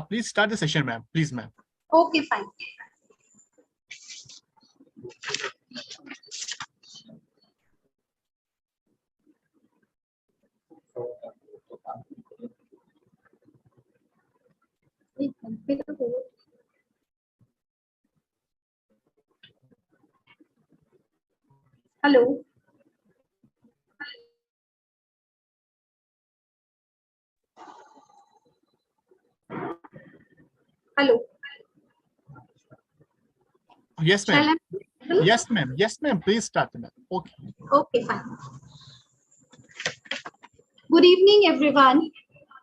Please start the session, ma'am. Please, ma'am. Okay, fine. Hello. Hello. Yes, Shall ma'am. I? Yes, ma'am. Yes, ma'am. Please start, ma'am. Okay. Okay, fine. Good evening, everyone.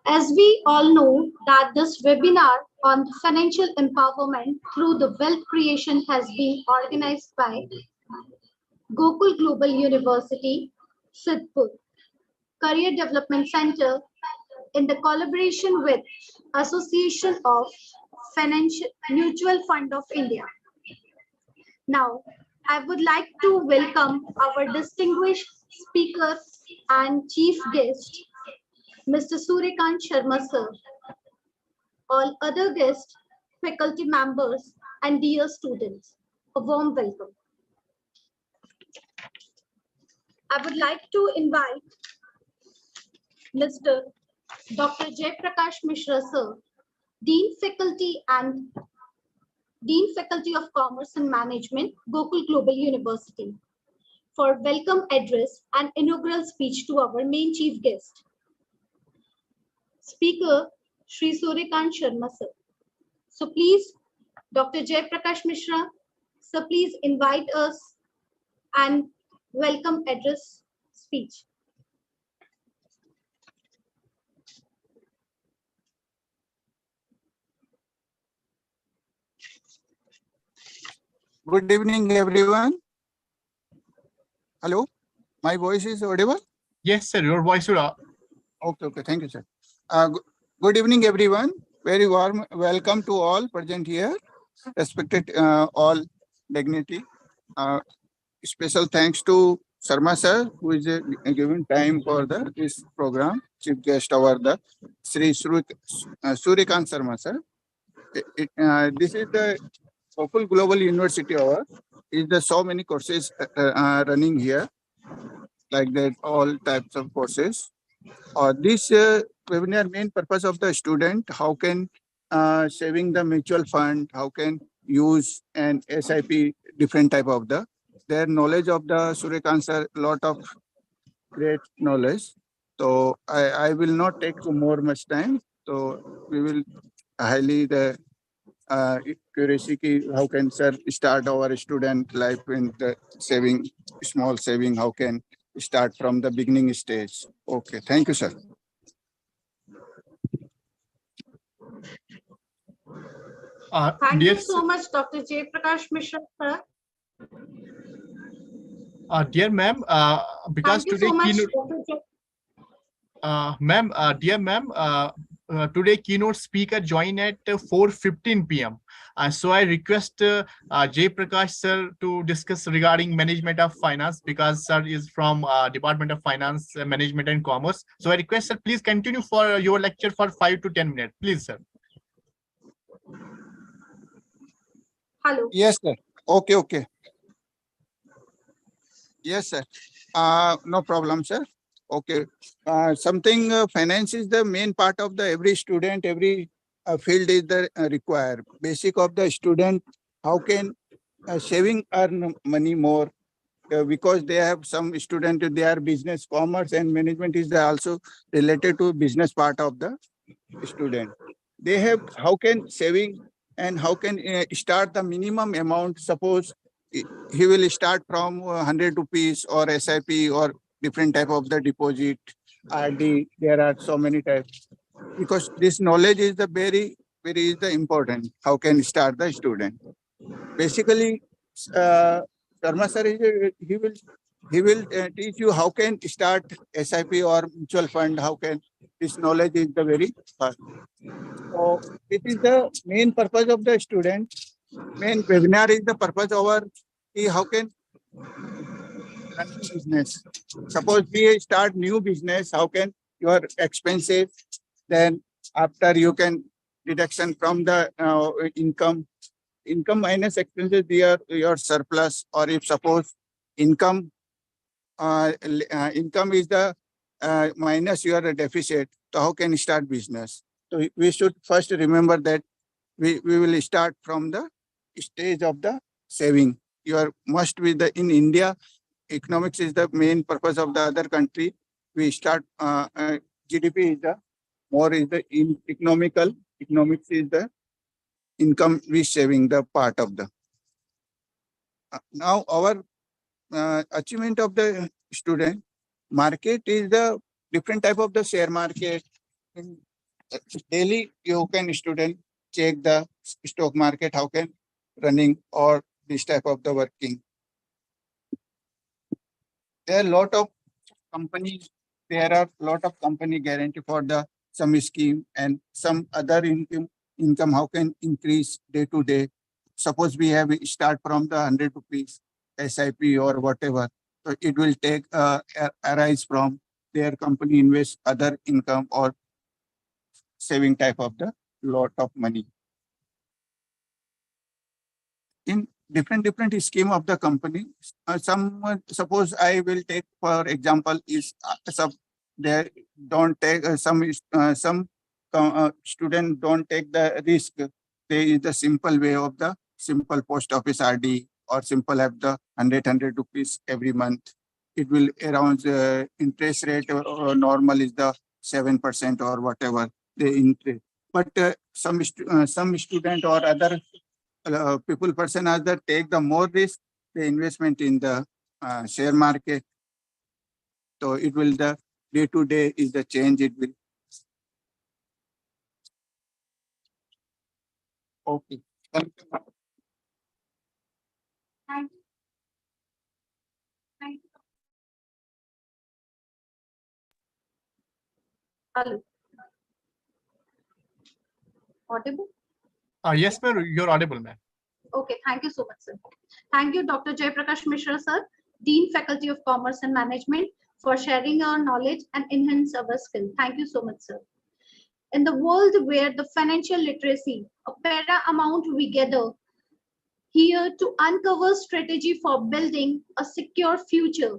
As we all know that this webinar on financial empowerment through the wealth creation has been organized by Gokul Global University, Sidhhpur, Career Development Center in the collaboration with Association of Financial Mutual Fund of India. Now, I would like to welcome our distinguished speaker and chief guest, Mr. Suryakant Sharma sir, all other guests, faculty members, and dear students. A warm welcome. I would like to invite Mr. Dr. Jay Prakash Mishra sir, Dean Faculty of Commerce and Management, Gokul Global University, for welcome address and inaugural speech to our main chief guest. Speaker, Shri Suryakant Sharma sir. So please, Dr. Jay Prakash Mishra, sir, please invite us and welcome address speech. Good evening, everyone. Hello, my voice is audible? Yes, sir. Your voice should. Okay. Thank you, sir. Good evening, everyone. Very warm welcome to all present here. Respected all dignity. Special thanks to Sharma sir, who is given time for this program. Chief guest over the Suryakant Sharma sir. This is the Gokul Global University over. Is the so many courses running here, like that, all types of courses. This webinar main purpose of the student, how can saving the mutual fund, how can use an SIP, different type of their knowledge of the Suryakant sir, lot of great knowledge. So I will not take more much time. So we will highly the curiosity ki how can sir start our student life in the saving, small saving, how can start from the beginning stage. Okay, thank you, sir. Thank you so much, Dr. Jay Prakash Mishra sir. Dear ma'am, because Thank you today so much, keynote, Dr. Jay. ma'am, dear ma'am, today keynote speaker join at 4:15 p.m. So I request Jay Prakash sir to discuss regarding management of finance, because sir is from Department of Finance, Management and Commerce. So I request sir, please continue for your lecture for 5 to 10 minutes, please, sir. Hello. Yes, sir. Okay. Yes, sir. No problem, sir. Okay. Something finance is the main part of the every student, every field is the require. Basic of the student, how can saving earn money more? Because they have some student, they are business, commerce and management is also related to business part of the student. They have how can saving and how can start the minimum amount. Suppose he will start from 100 rupees or SIP or different type of the deposit, RD. There are so many types, because this knowledge is the very is the important. How can start the student? Basically, Sharma sir he will teach you how can start SIP or mutual fund. How can this knowledge is the very first. So this is the main purpose of the student. Main webinar is the purpose of our how can run business. Suppose we start new business, how can your expenses, then after you can deduction from the income. Income minus expenses, your surplus, or if suppose income income is the minus your deficit, so how can you start business? So we should first remember that we will start from the stage of the saving. You must be in India, economics is the main purpose of the other country. We start GDP is the more is the economical. Economics is the income we saving the part of the. Now our achievement of the student market is the different type of the share market. In daily you can student check the stock market, how can running or this type of the working. There are a lot of companies, there are a lot of company guarantee for the some scheme and some other income how can increase day to day. Suppose we have start from the 100 rupees SIP or whatever, so it will take arise from their company invest other income or saving type of the lot of money. In different scheme of the company, someone suppose I will take for example is they don't take some student don't take the risk. There is the simple way of the simple post office RD or simple have the 100 rupees every month. It will around interest rate normal is the 7% or whatever the interest. But some student or other people person are that take the more risk, the investment in the share market. So it will the day to day is the change it will. Okay. Thank you. Thank you. Thank you. Hello. Audible? Yes, ma'am, you're audible, ma'am. Okay, thank you so much, sir. Thank you, Dr. Jaiprakash Mishra, sir, Dean, Faculty of Commerce and Management, for sharing our knowledge and enhance our skill. Thank you so much, sir. In the world where the financial literacy, a paramount, we gather here to uncover strategy for building a secure future.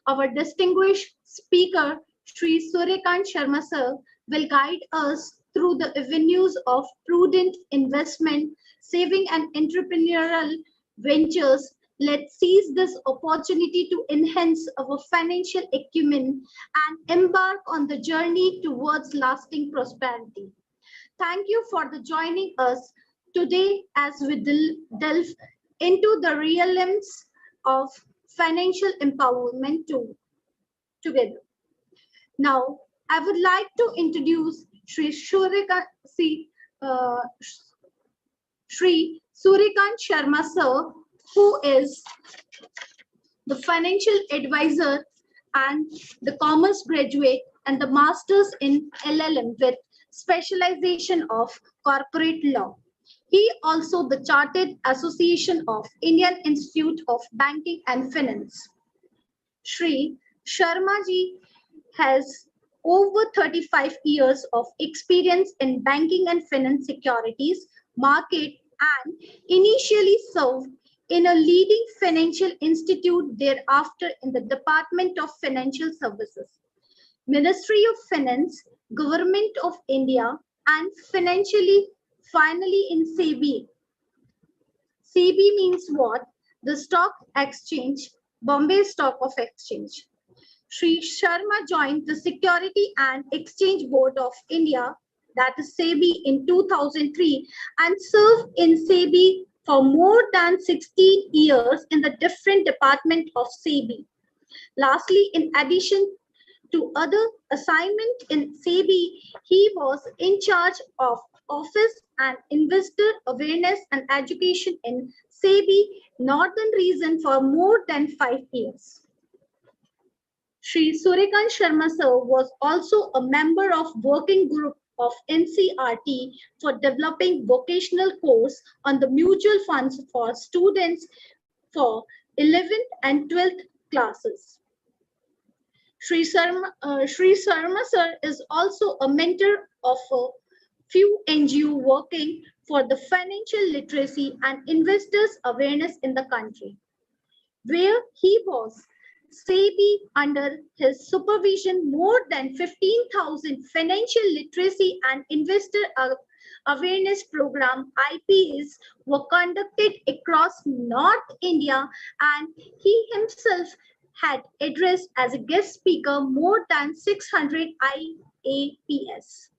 Our distinguished speaker, Sri Suryakant Sharma sir, will guide us through the avenues of prudent investment, saving and entrepreneurial ventures. Let's seize this opportunity to enhance our financial acumen and embark on the journey towards lasting prosperity. Thank you for the joining us today as we delve into the realms of financial empowerment together. Now, I would like to introduce uh, Sri Suryakant Sharma sir, who is the financial advisor and the commerce graduate and the master's in LLM with specialization of corporate law. He also the Chartered Association of Indian Institute of Banking and Finance. Sri Sharma ji has over 35 years of experience in banking and finance securities market and initially served in a leading financial institute, thereafter in the Department of Financial Services, Ministry of Finance, Government of India, and finally in SEBI. SEBI means what? The Stock Exchange, Bombay Stock of Exchange. Sri Sharma joined the Security and Exchange Board of India, that is SEBI, in 2003 and served in SEBI for more than 16 years in the different department of SEBI. Lastly, in addition to other assignment in SEBI, he was in charge of office and investor awareness and education in SEBI Northern region for more than 5 years. Sri Suryakant Sharma sir was also a member of working group of NCRT for developing vocational course on the mutual funds for students for 11th and 12th classes. Sri Sharma sir is also a mentor of few NGO working for the financial literacy and investors awareness in the country, where he was SEBI under his supervision. More than 15,000 financial literacy and investor awareness program IPs were conducted across North India, and he himself had addressed as a guest speaker more than 600 IAPS.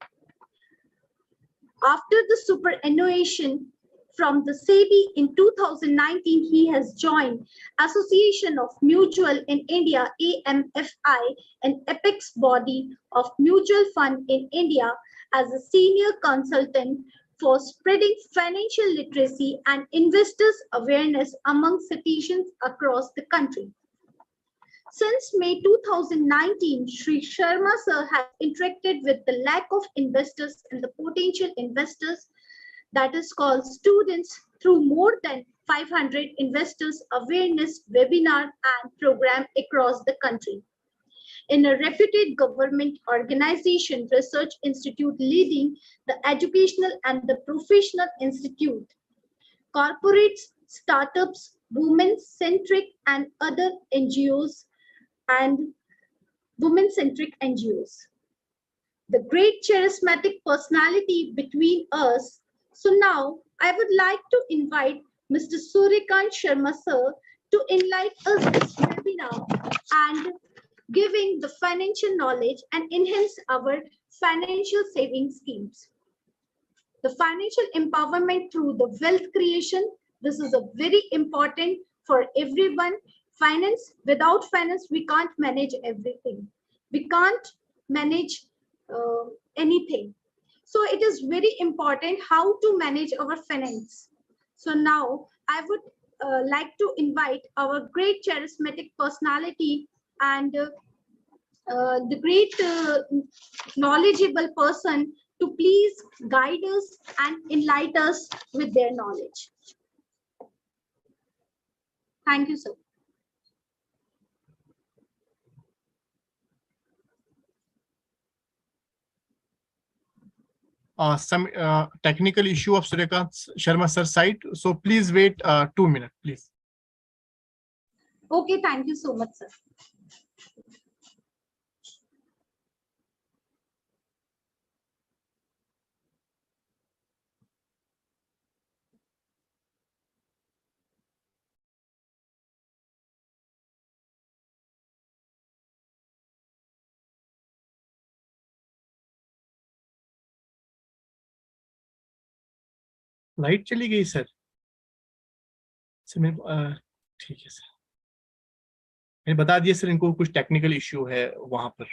After the superannuation from the SEBI in 2019, he has joined Association of Mutual in India, AMFI, an apex body of mutual fund in India, as a senior consultant for spreading financial literacy and investors awareness among citizens across the country. Since May 2019, Sri Sharma sir has interacted with the lack of investors and the potential investors, that is called students, through more than 500 investors awareness webinar and program across the country. In a reputed government organization, research institute leading the educational and the professional institute, corporates, startups, women-centric and other NGOs and women-centric NGOs. The great charismatic personality between us. So now I would like to invite Mr. Suryakant Sharma sir to enlighten us this webinar and giving the financial knowledge and enhance our financial saving schemes. The financial empowerment through the wealth creation. This is a very important for everyone. Finance, without finance, we can't manage everything. We can't manage anything. So it is very important how to manage our finance. So now I would like to invite our great charismatic personality and the great knowledgeable person to please guide us and enlighten us with their knowledge. Thank you, sir. Some technical issue of Suryakant Sharma sir's side. So please wait 2 minutes, please. Okay, thank you so much, sir. Light चली गई sir मैं ठीक है sir मैंने बता दिया sir इनको कुछ टेक्निकल इश्यू है वहां पर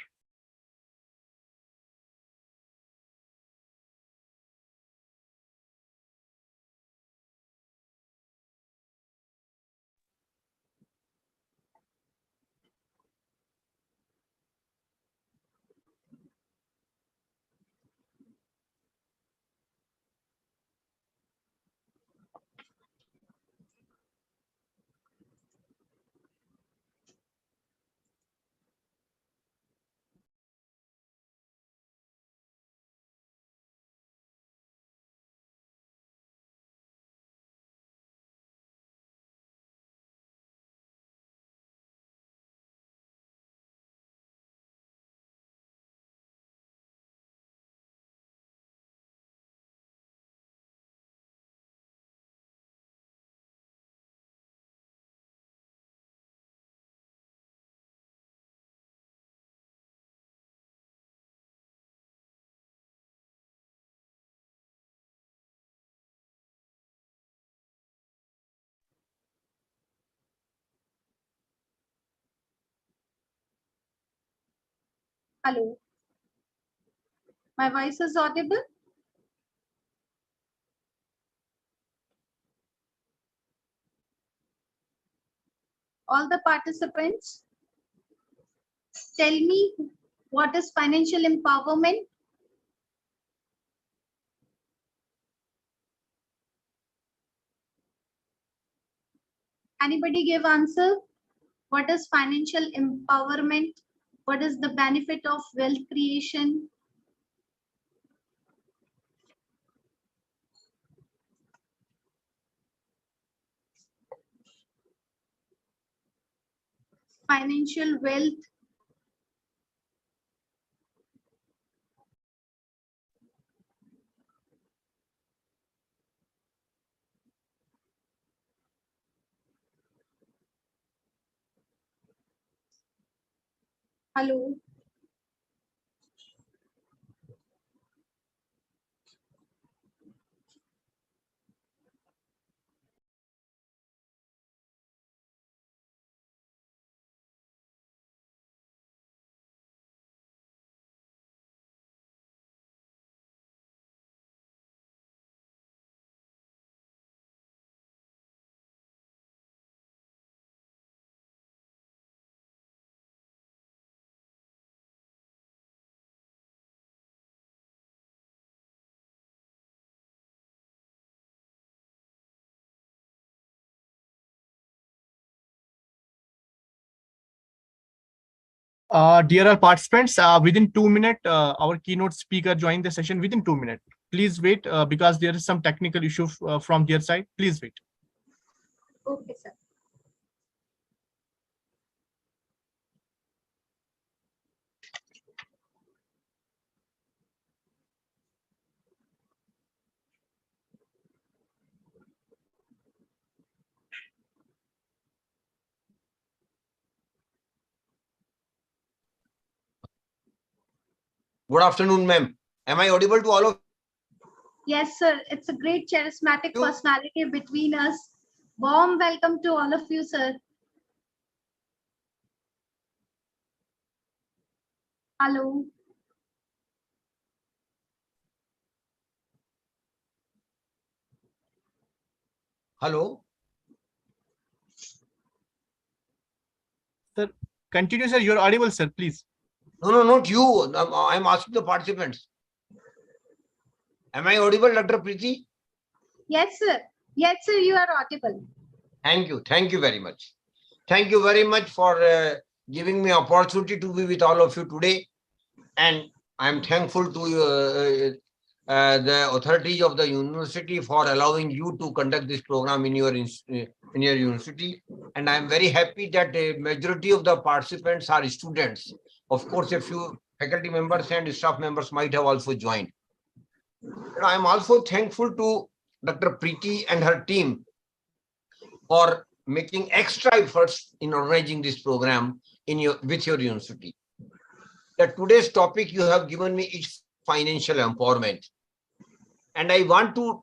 Hello. My voice is audible? All the participants, tell me what is financial empowerment? Anybody give answer? What is financial empowerment? What is the benefit of wealth creation? financial wealth. Hello. Dear our participants, within 2 minutes, our keynote speaker joined the session within 2 minutes. Please wait because there is some technical issue from their side. Please wait. Okay, sir. Good afternoon, ma'am. Am I audible to all of Yes, sir. It's a great charismatic you? personality between us. Warm welcome to all of you, sir. Hello. Hello? Sir, continue, sir. You're audible, sir. Please. No, not you. I'm asking the participants. Am I audible, Dr. Preeti? Yes, sir. Yes, sir. You are audible. Thank you. Thank you very much. Thank you very much for giving me opportunity to be with all of you today. And I'm thankful to the authorities of the university for allowing you to conduct this program in your university. And I'm very happy that a majority of the participants are students. Of course, a few faculty members and staff members might have also joined. And I'm also thankful to Dr. Preeti and her team for making extra efforts in organizing this program with your university. The today's topic you have given me is financial empowerment. And I want to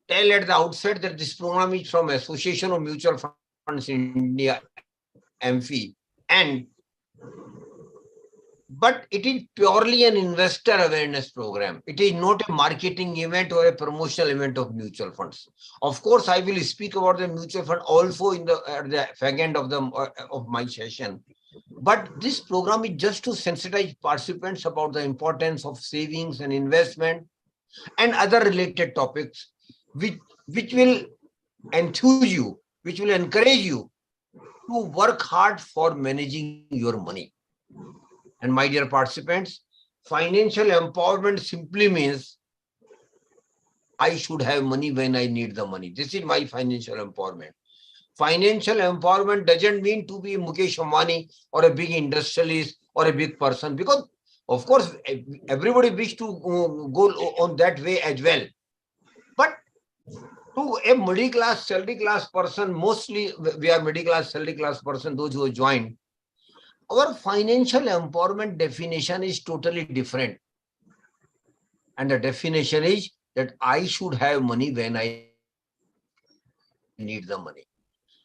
tell at the outset that this program is from Association of Mutual Funds in India, Amfi, but it is purely an investor awareness program. It is not a marketing event or a promotional event of mutual funds. Of course, I will speak about the mutual fund also at the fag end of my session. But this program is just to sensitize participants about the importance of savings and investment and other related topics, which will enthuse you, which will encourage you to work hard for managing your money. And my dear participants, financial empowerment simply means I should have money when I need the money. This is my financial empowerment. Financial empowerment doesn't mean to be Mukesh Ambani or a big industrialist or a big person, because of course everybody wish to go on that way as well. But to a middle class, salary class person, mostly we are middle class, salary class person, those who have joined, our financial empowerment definition is totally different. And the definition is that I should have money when I need the money.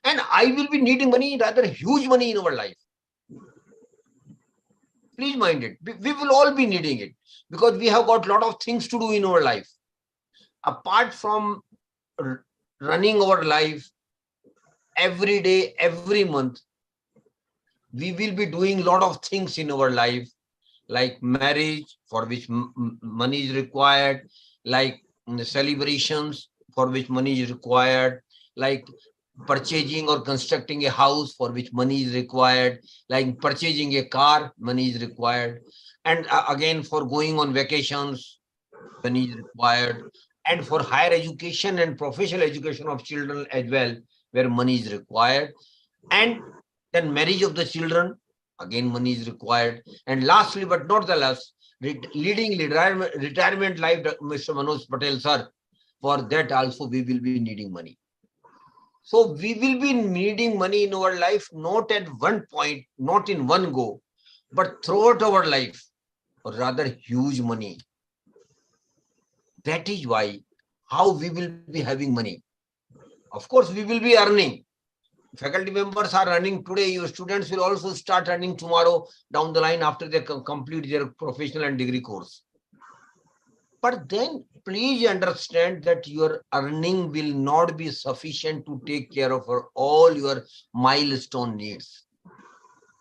And I will be needing money, rather huge money in our life. Please mind it. We will all be needing it because we have got a lot of things to do in our life. Apart from running our life every day, every month, we will be doing a lot of things in our life, like marriage, for which money is required, like celebrations, for which money is required, like purchasing or constructing a house, for which money is required, like purchasing a car, money is required, and again for going on vacations, money is required, and for higher education and professional education of children as well, where money is required. And Then marriage of the children, again money is required. And lastly, but not the last, leading retirement life, Mr. Manoj Patel, sir, for that also we will be needing money. So we will be needing money in our life, not at one point, not in one go, but throughout our life, or rather huge money. That is why, how we will be having money. Of course, we will be earning. Faculty members are earning today. Your students will also start earning tomorrow down the line after they complete their professional and degree course. But then please understand that your earning will not be sufficient to take care of all your milestone needs.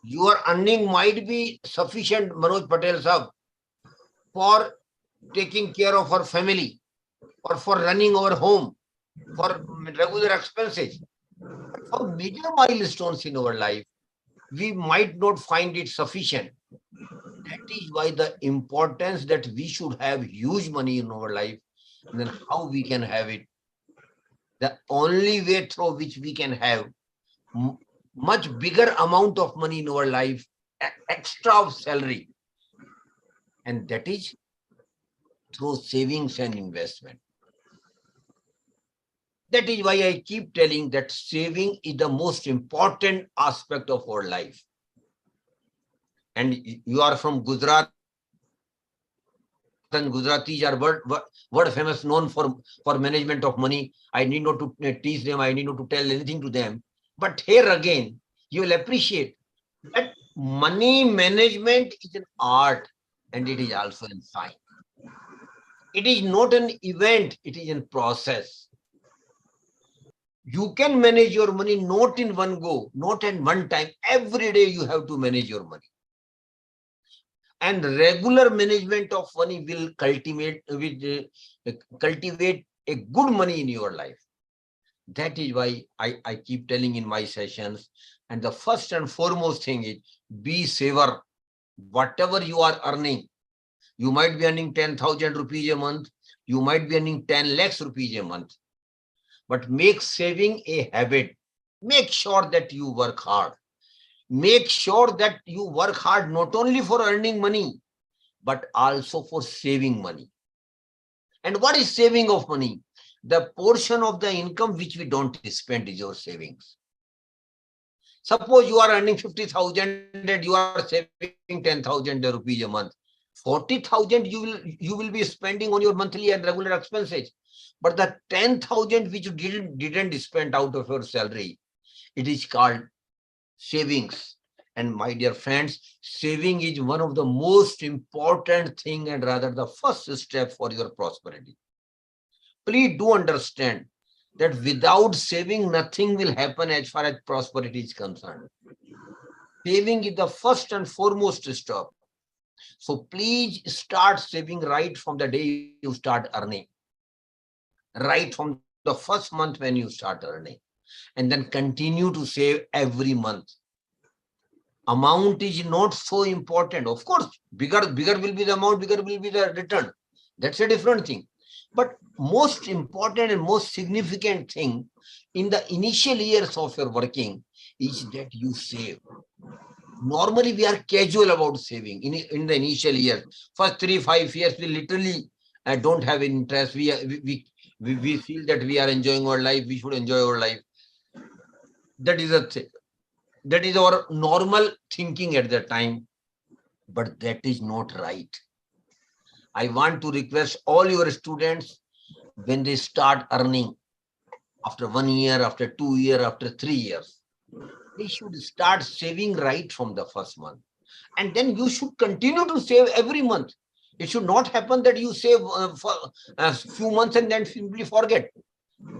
Your earning might be sufficient, Manoj Patel sir, for taking care of our family or for running our home, for regular expenses. But for major milestones in our life, we might not find it sufficient. That is why the importance that we should have huge money in our life, and then how we can have it. The only way through which we can have much bigger amount of money in our life, extra of salary, and that is through savings and investment. That is why I keep telling that saving is the most important aspect of our life. And you are from Gujarat, and Gujaratis are world famous, known for management of money. I need not to teach them, I need not to tell anything to them. But here again, you will appreciate that money management is an art and it is also a science. It is not an event, it is a process. You can manage your money not in one go, not at one time. Every day you have to manage your money. And regular management of money will cultivate a good money in your life. That is why I keep telling in my sessions, and the first and foremost thing is be saver. Whatever you are earning, you might be earning 10,000 rupees a month, you might be earning 10 lakhs rupees a month, but make saving a habit. Make sure that you work hard. Make sure that you work hard not only for earning money, but also for saving money. And what is saving of money? The portion of the income which we don't spend is your savings. Suppose you are earning 50,000 and you are saving 10,000 rupees a month. 40,000 you will be spending on your monthly and regular expenses. But the 10,000 which you didn't spend out of your salary, it is called savings. And my dear friends, saving is one of the most important thing and rather the first step for your prosperity. Please do understand that without saving, nothing will happen as far as prosperity is concerned. Saving is the first and foremost step. So please start saving right from the day you start earning. Right from the first month when you start earning. And then continue to save every month. Amount is not so important. Of course, bigger will be the amount, bigger will be the return. That's a different thing. But most important and most significant thing in the initial years of your working is that you save. Normally, we are casual about saving in the initial years. First 3-5 years, we literally don't have interest. We feel that we are enjoying our life. We should enjoy our life. That is a thing. That is our normal thinking at that time. But that is not right. I want to request all your students, when they start earning after 1 year, after 2 years, after 3 years, they should start saving right from the first month. And then you should continue to save every month. It should not happen that you save for a few months and then simply forget.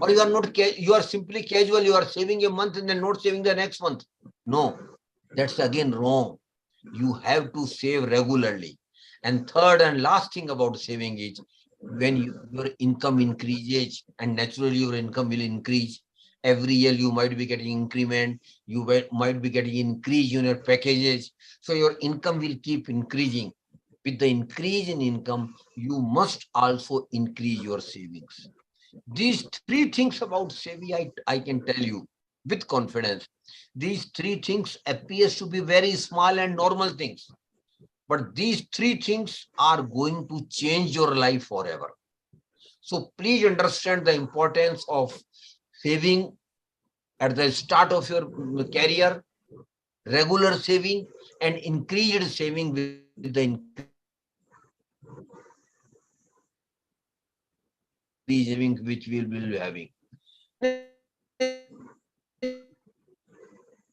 Or you are simply casual, you are saving a month and then not saving the next month. No, that's again wrong. You have to save regularly. And third and last thing about saving is when your income increases, and naturally your income will increase. Every year you might be getting increment, you might be getting increase in your packages. So your income will keep increasing. With the increase in income, you must also increase your savings. These three things about saving, I can tell you, with confidence. These three things appears to be very small and normal things, but these three things are going to change your life forever. So please understand the importance of saving at the start of your career, regular saving, and increased saving with the saving which we will be having.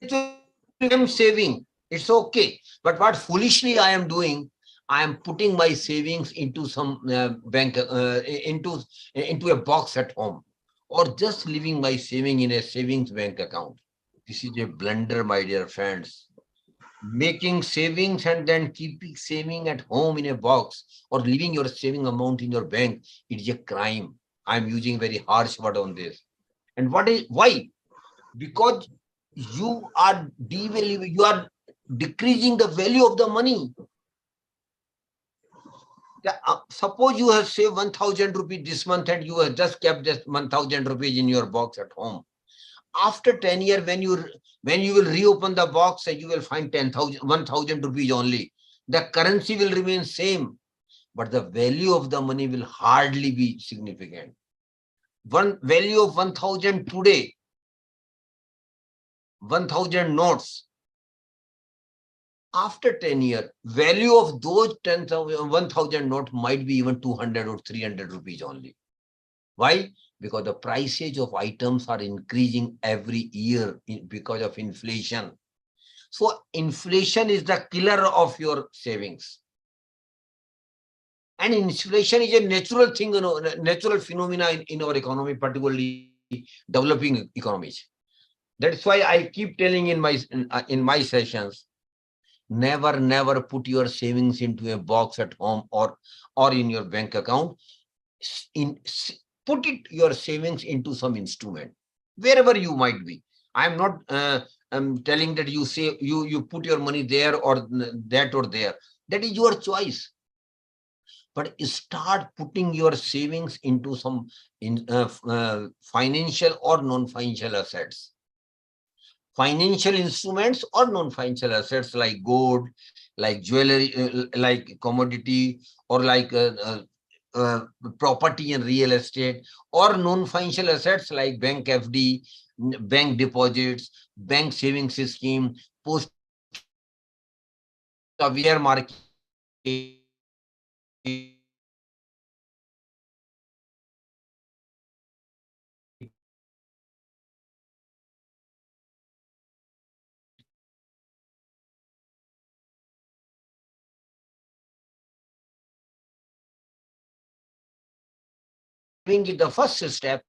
I am saving, it's okay. But what foolishly I am doing, I am putting my savings into some bank, into a box at home, or just leaving my saving in a savings bank account. This is a blunder, my dear friends. Making savings and then keeping saving at home in a box or leaving your saving amount in your bank, it is a crime. I'm using very harsh word on this. And why? Because you are devaluing, you are decreasing the value of the money. Suppose you have saved 1,000 rupees this month and you have just kept just 1,000 rupees in your box at home. After 10 years, when you will reopen the box, you will find 1,000 rupees only. The currency will remain same, but the value of the money will hardly be significant. One value of 1,000 today, 1,000 notes. After 10 years, value of those 1,000 notes might be even 200 or 300 rupees only. Why? Because the prices of items are increasing every year because of inflation. So inflation is the killer of your savings. And inflation is a natural thing, natural phenomena in our economy, particularly developing economies. That's why I keep telling in my sessions, never put your savings into a box at home or in your bank account. Put your savings into some instrument, wherever you might be. I'm not telling that you put your money there or that or there. That is your choice. But start putting your savings into some financial or non-financial assets. Financial instruments or non-financial assets like gold, like jewelry, like commodity, or like property and real estate, or non-financial assets like bank FD, bank deposits, bank savings scheme, post share market, being the first step.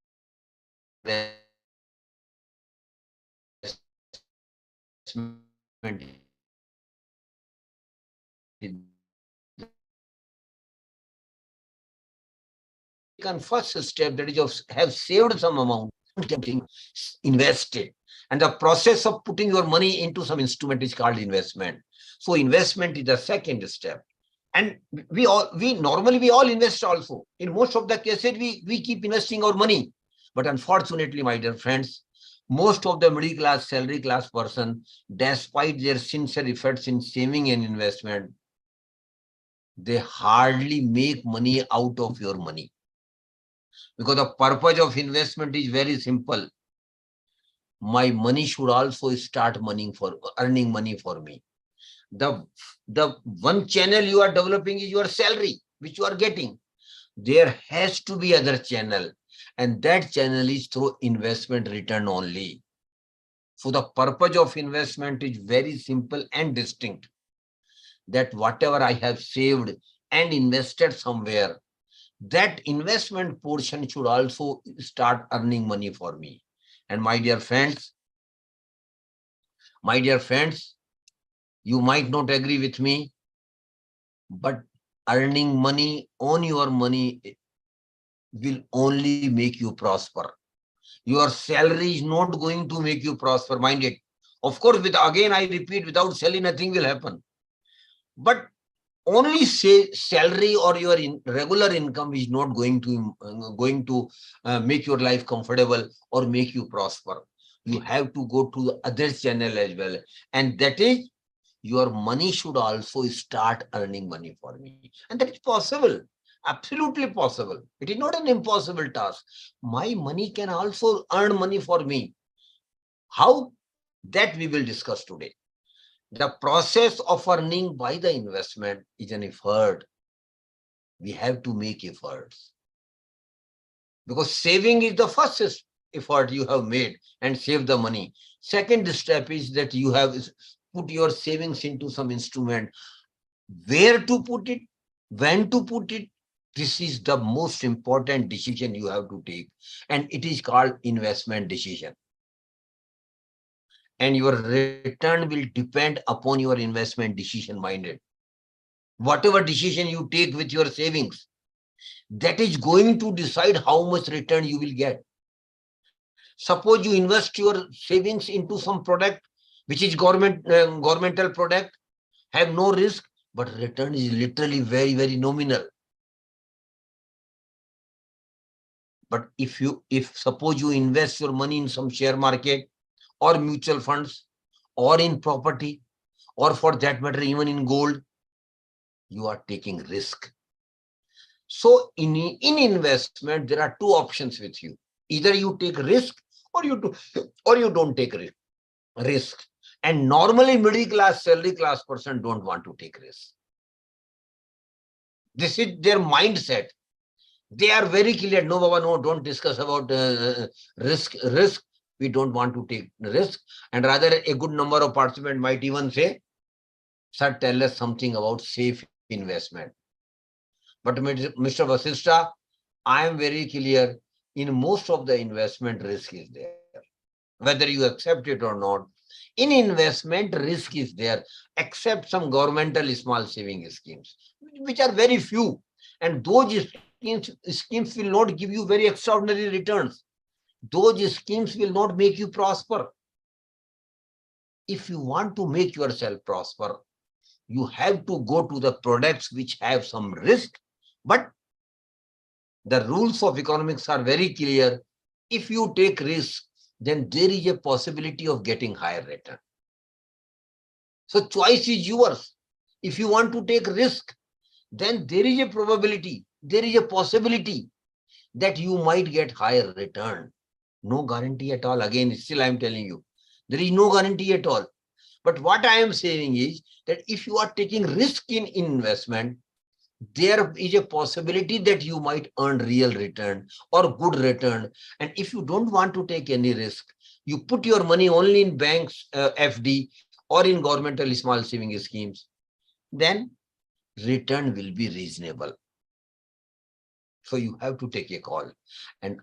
First step, that is of have saved some amount, invested, and the process of putting your money into some instrument is called investment. So investment is the second step. And we normally all invest also. In most of the cases, we keep investing our money. But unfortunately, my dear friends, most of the middle class, salary class person, despite their sincere efforts in saving and investment, they hardly make money out of your money. Because the purpose of investment is very simple. My money should also start earning money for me. The one channel you are developing is your salary, which you are getting. There has to be other channel, and that channel is through investment return only. So the purpose of investment is very simple and distinct. That whatever I have saved and invested somewhere, that investment portion should also start earning money for me. And my dear friends, you might not agree with me, but earning money on your money will only make you prosper. Your salary is not going to make you prosper, mind it. Of course, again I repeat, without salary, nothing will happen. But only say salary or your regular income is not going to make your life comfortable or make you prosper. you have to go to the other channel as well. And that is, your money should also start earning money for me. And that is possible. Absolutely possible. It is not an impossible task. My money can also earn money for me. How? That we will discuss today. The process of earning by the investment is an effort. We have to make efforts. Because saving is the first effort you have made and save the money. Second step is that you have put your savings into some instrument. Where to put it, when to put it, this is the most important decision you have to take. And it is called investment decision. And your return will depend upon your investment decision minded. Whatever decision you take with your savings, that is going to decide how much return you will get. Suppose you invest your savings into some product which is governmental product, have no risk, but return is literally very, very nominal. But if suppose you invest your money in some share market or mutual funds or in property, or for that matter, even in gold, you are taking risk. So in investment, there are two options with you. Either you take risk or you don't take risk. And normally middle class, salary class person don't want to take risk. This is their mindset. They are very clear. No, Baba, no, don't discuss about risk. We don't want to take risk. And rather, a good number of participants might even say, sir, tell us something about safe investment. But Mr. Vasishtha, I am very clear, in most of the investment, risk is there. Whether you accept it or not, in investment, risk is there, except some governmental small saving schemes, which are very few. And those schemes will not give you very extraordinary returns. Those schemes will not make you prosper. If you want to make yourself prosper, you have to go to the products which have some risk, but the rules of economics are very clear. If you take risk, then there is a possibility of getting higher return. So choice is yours. If you want to take risk, then there is a probability, there is a possibility that you might get higher return. No guarantee at all. Again, still I am telling you, there is no guarantee at all. But what I am saying is that if you are taking risk in investment, there is a possibility that you might earn real return or good return. And if you don't want to take any risk, you put your money only in banks, FD, or in governmental small saving schemes, then return will be reasonable. So you have to take a call. And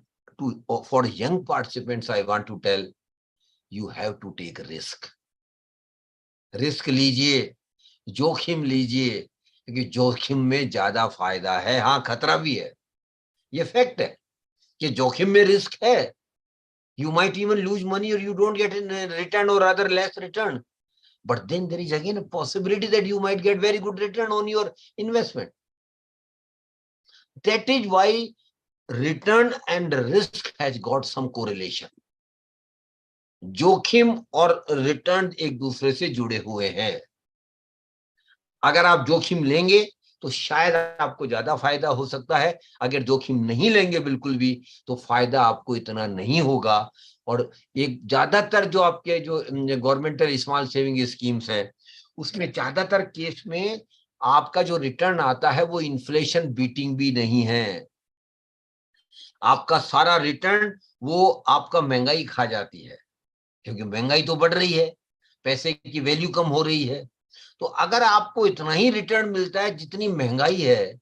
for young participants, I want to tell, you have to take risk. Risk लीजिए, जोखिम लीजिए, क्योंकि जोखिम में ज्यादा फायदा है. हाँ, खतरा भी है. ये फैक्ट है कि जोखिम में रिस्क है. You might even lose money or you don't get in return or rather less return. But then there is again a possibility that you might get very good return on your investment. That is why return and risk has got some correlation. जोखिम और return एक दूसरे से जुड़े हुए हैं. अगर आप जोखिम लेंगे तो शायद आपको ज्यादा फायदा हो सकता है. अगर जोखिम नहीं लेंगे बिल्कुल भी, तो फायदा आपको इतना नहीं होगा. और एक ज्यादातर जो आपके जो गवर्नमेंटल स्मॉल सेविंग स्कीम्स है, उसमें ज्यादातर केस में आपका जो रिटर्न आता है वो इन्फ्लेशन बीटिंग भी नहीं है. आपका सारा रिटर्न वो आपका महंगाई खा जाती है, क्योंकि महंगाई तो बढ़ रही है, पैसे की वैल्यू कम हो रही है. तो अगर आपको इतना ही रिटर्न मिलता है जितनी महंगाई है,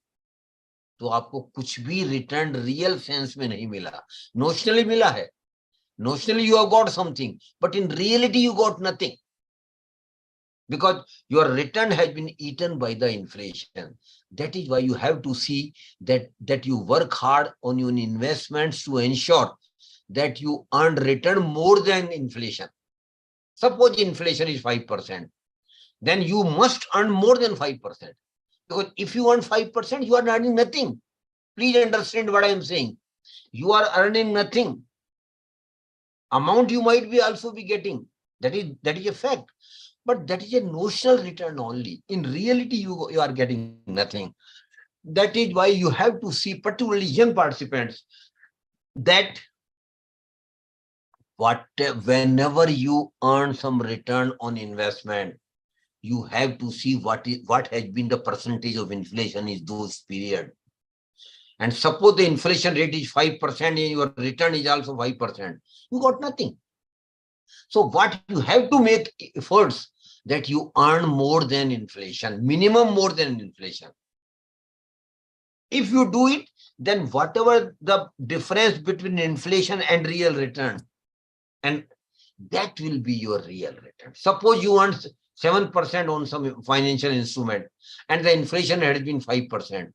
तो आपको कुछ भी रिटर्न रियल सेंस में नहीं मिला. नोशनली मिला है, नोशनली you have got something, but in reality you got nothing, because your return has been eaten by the inflation. That is why you have to see that you work hard on your investments to ensure that you earn return more than inflation. Suppose inflation is 5%, then you must earn more than 5%. Because if you earn 5%, you are earning nothing. Please understand what I am saying. You are earning nothing. Amount you might be also be getting. That is a fact. But that is a notional return only. In reality, you are getting nothing. That is why you have to see, particularly young participants, that whenever you earn some return on investment, you have to see what has been the percentage of inflation is those period. And suppose the inflation rate is 5% and your return is also 5%, you got nothing. So what you have to make efforts that you earn more than inflation, minimum more than inflation. If you do it, then whatever the difference between inflation and real return, and that will be your real return. Suppose you earn 7% on some financial instrument and the inflation has been 5%.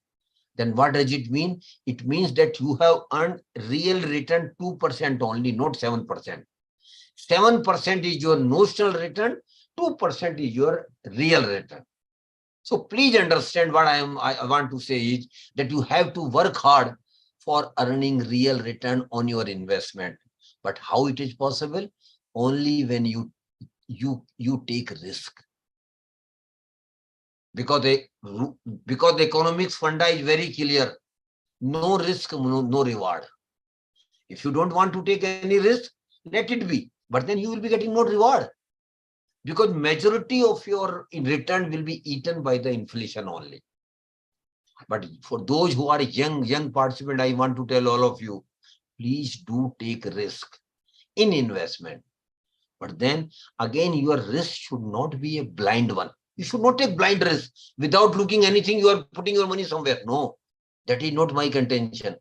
Then what does it mean? It means that you have earned real return 2% only, not 7%. 7% is your notional return, 2% is your real return. So please understand what I want to say is that you have to work hard for earning real return on your investment. But how it is possible? Only when you take risk. Because the economics funda is very clear. No risk, no reward. If you don't want to take any risk, let it be. But then you will be getting no reward. Because majority of your return will be eaten by the inflation only. But for those who are young participant, I want to tell all of you, please do take risk in investment. But then again, your risk should not be a blind one. You should not take blind risk without looking anything. You are putting your money somewhere. No, that is not my contention.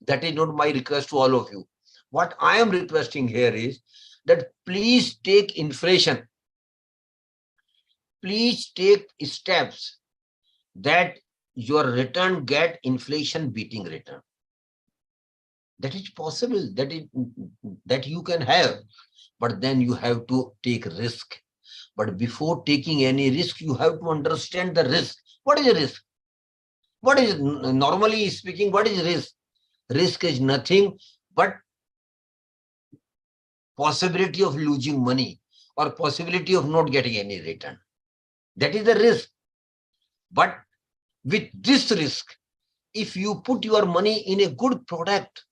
That is not my request to all of you. What I am requesting here is that please take inflation. Please take steps that your return get inflation beating return. That is possible, that you can have, but then you have to take risk. But before taking any risk, you have to understand the risk. What is a risk? What is, normally speaking, what is risk? Risk is nothing but possibility of losing money or possibility of not getting any return. That is the risk. But with this risk, if you put your money in a good product,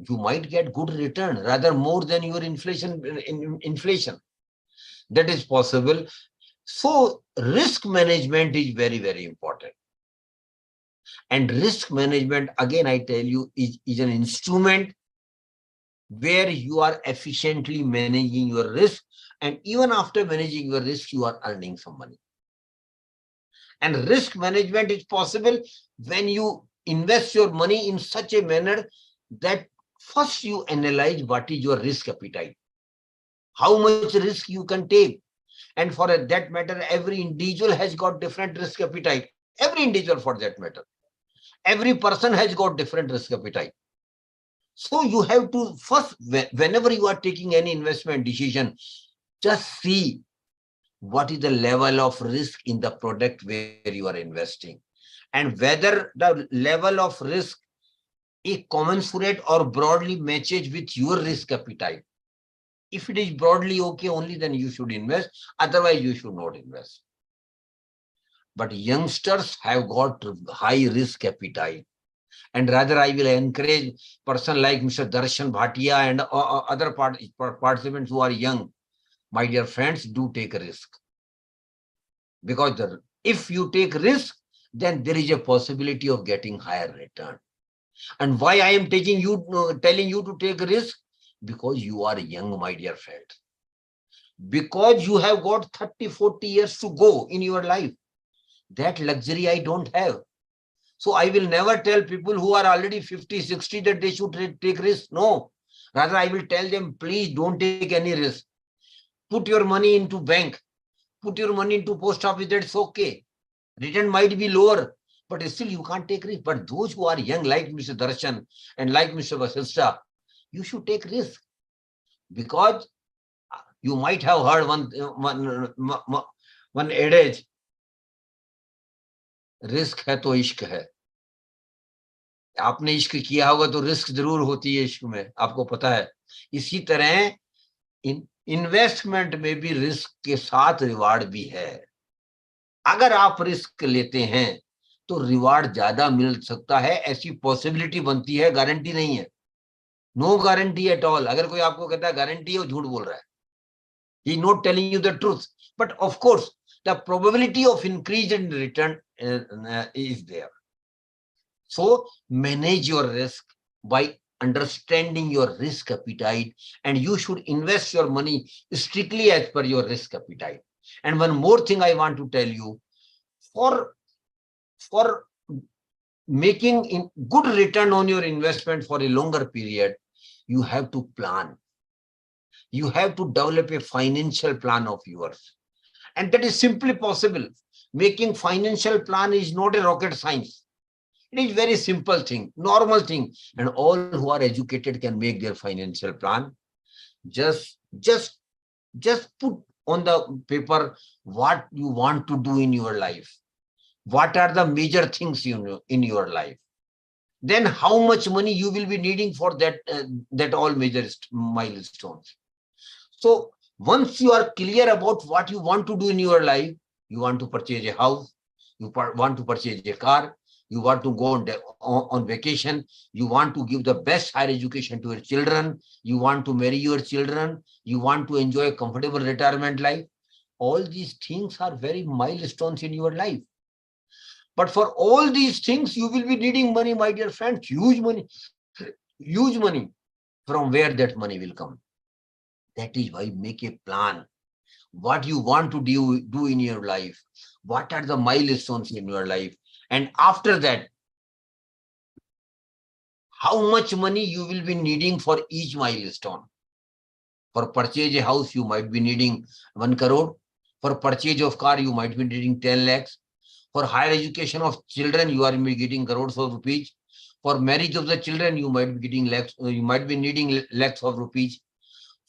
you might get good return, rather more than your inflation. That is possible. So risk management is very, very important. And risk management, again, I tell you, is an instrument where you are efficiently managing your risk. And even after managing your risk, you are earning some money. And risk management is possible when you invest your money in such a manner that first you analyze what is your risk appetite, how much risk you can take. And for that matter, every individual has got different risk appetite. Every individual for that matter. Every person has got different risk appetite. So you have to first, whenever you are taking any investment decision, just see what is the level of risk in the product where you are investing, and whether the level of risk is commensurate or broadly matches with your risk appetite. If it is broadly okay, only then you should invest. Otherwise, you should not invest. But youngsters have got high risk appetite. And rather, I will encourage person like Mr. Darshan Bhatia and other participants who are young. My dear friends, do take a risk. Because if you take risk, then there is a possibility of getting higher return. And why I am telling you to take risk? Because you are young, my dear friends. Because you have got 30, 40 years to go in your life. That luxury I don't have. So I will never tell people who are already 50, 60 that they should take risk. No. Rather, I will tell them, please don't take any risk. Put your money into bank. Put your money into post office. That's okay. Return might be lower, but still you can't take risk. But those who are young, like Mr. Darshan and like Mr. Vasista, you should take risk. Because you might have heard one adage, risk hai to ishq hai. आपने इश्क किया होगा तो risk जरूर होती है इश्क में, आपको पता है। इसी तरह इन्वेस्टमेंट में भी रिस्क के साथ रिवार्ड भी है। अगर आप रिस्क लेते हैं तो रिवार्ड ज्यादा मिल सकता है, ऐसी पॉसिबिलिटी बनती है, गारंटी नहीं है, नो गारंटी एट ऑल। अगर कोई आपको कहता है गारंटी है, वो झूठ बोल रहा है, he is not telling you the truth. But of course the probability of increase in return is there. So manage your risk by understanding your risk appetite, and you should invest your money strictly as per your risk appetite. And one more thing I want to tell you, for making good return on your investment for a longer period, you have to plan. You have to develop a financial plan of yours, and that is simply possible. Making financial plan is not a rocket science. It is very simple thing, normal thing, and all who are educated can make their financial plan. Just put on the paper what you want to do in your life. What are the major things in your life? Then how much money you will be needing for that all major milestones. So once you are clear about what you want to do in your life, you want to purchase a house, you want to purchase a car, you want to go on vacation, you want to give the best higher education to your children, you want to marry your children, you want to enjoy a comfortable retirement life. All these things are very milestones in your life. But for all these things, you will be needing money, my dear friends, huge money. From where that money will come? That is why make a plan. What you want to do in your life, what are the milestones in your life, and after that, how much money you will be needing for each milestone. For purchase a house, you might be needing 1 crore. For purchase of car, you might be needing 10 lakhs. For higher education of children, you are getting crores of rupees. For marriage of the children, you might be getting lakhs. You might be needing lakhs of rupees.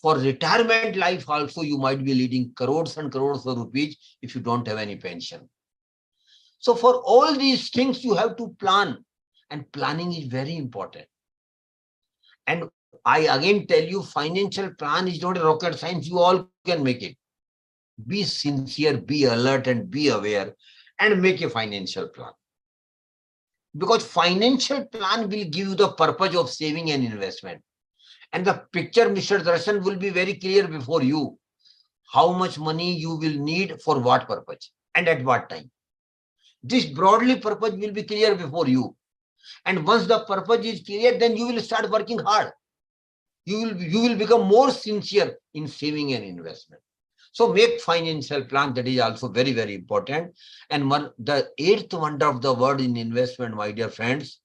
For retirement life also, you might be leading crores and crores of rupees if you don't have any pension. So for all these things, you have to plan, and planning is very important. And I again tell you, financial plan is not a rocket science. You all can make it. Be sincere, be alert, and be aware, and make a financial plan. Because financial plan will give you the purpose of saving and investment. And the picture, Mr. Darshan, will be very clear before you. How much money you will need for what purpose and at what time. This broadly purpose will be clear before you. And once the purpose is clear, then you will start working hard. You will become more sincere in saving and investment. So make financial plan. That is also very, very important. And the 8th wonder of the world in investment, my dear friends,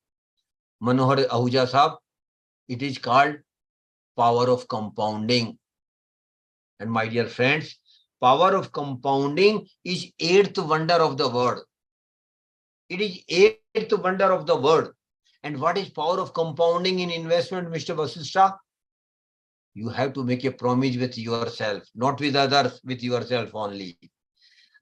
Manohar Ahuja Sahab, it is called power of compounding. And my dear friends, power of compounding is 8th wonder of the world. It is 8th wonder of the world. And what is power of compounding in investment, Mr. Vasishtha? You have to make a promise with yourself, not with others, with yourself only.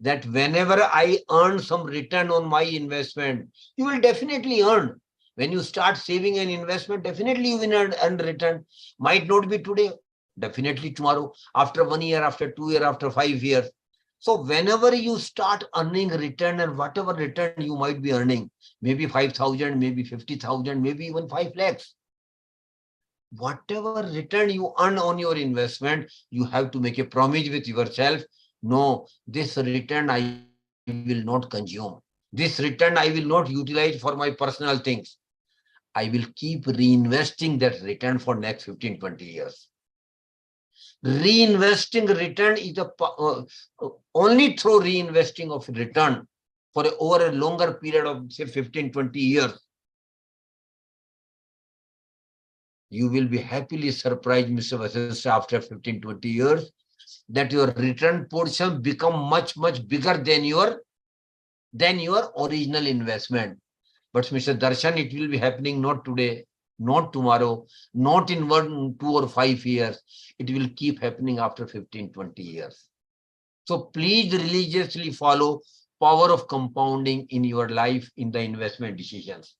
That whenever I earn some return on my investment, you will definitely earn. When you start saving an investment, definitely you will earn return. Might not be today, definitely tomorrow, after 1 year, after 2 years, after 5 years. So whenever you start earning return, and whatever return you might be earning, maybe 5,000, maybe 50,000, maybe even 5 lakhs. Whatever return you earn on your investment, you have to make a promise with yourself. No, this return I will not consume. This return I will not utilize for my personal things. I will keep reinvesting that return for next 15, 20 years. Reinvesting return is only through reinvesting of return for over a longer period of say 15, 20 years. You will be happily surprised, Mr. Vasishtha, after 15, 20 years, that your return portion become much, much bigger than your original investment. But Mr. Darshan, it will be happening not today, not tomorrow, not in 1, 2 or 5 years. It will keep happening after 15, 20 years. So please religiously follow power of compounding in your life in the investment decisions.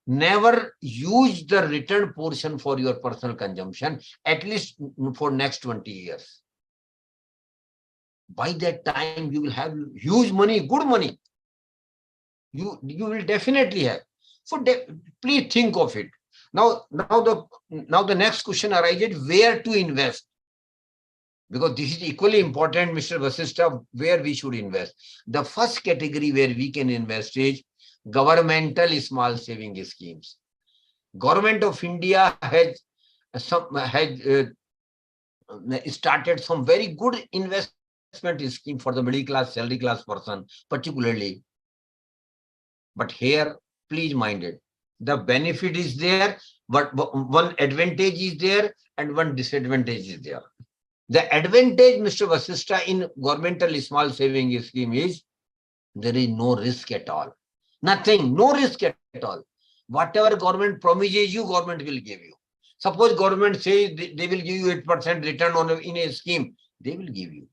never use the return portion for your personal consumption, at least for next 20 years. By that time, you will have huge money, good money. You will definitely have. So please think of it. Now the next question arises, where to invest? Because this is equally important, Mr. Vasistha, where we should invest. The first category where we can invest is governmental small saving schemes. Government of India has started some very good investment scheme for the middle class, salary class person, particularly. But here, please mind it, the benefit is there, but one advantage is there and one disadvantage is there. The advantage, Mr. Vasistha, in governmental small saving scheme is there is no risk at all. Nothing, no risk at all. Whatever government promises you, government will give you. Suppose government says they will give you 8% return in a scheme, they will give you.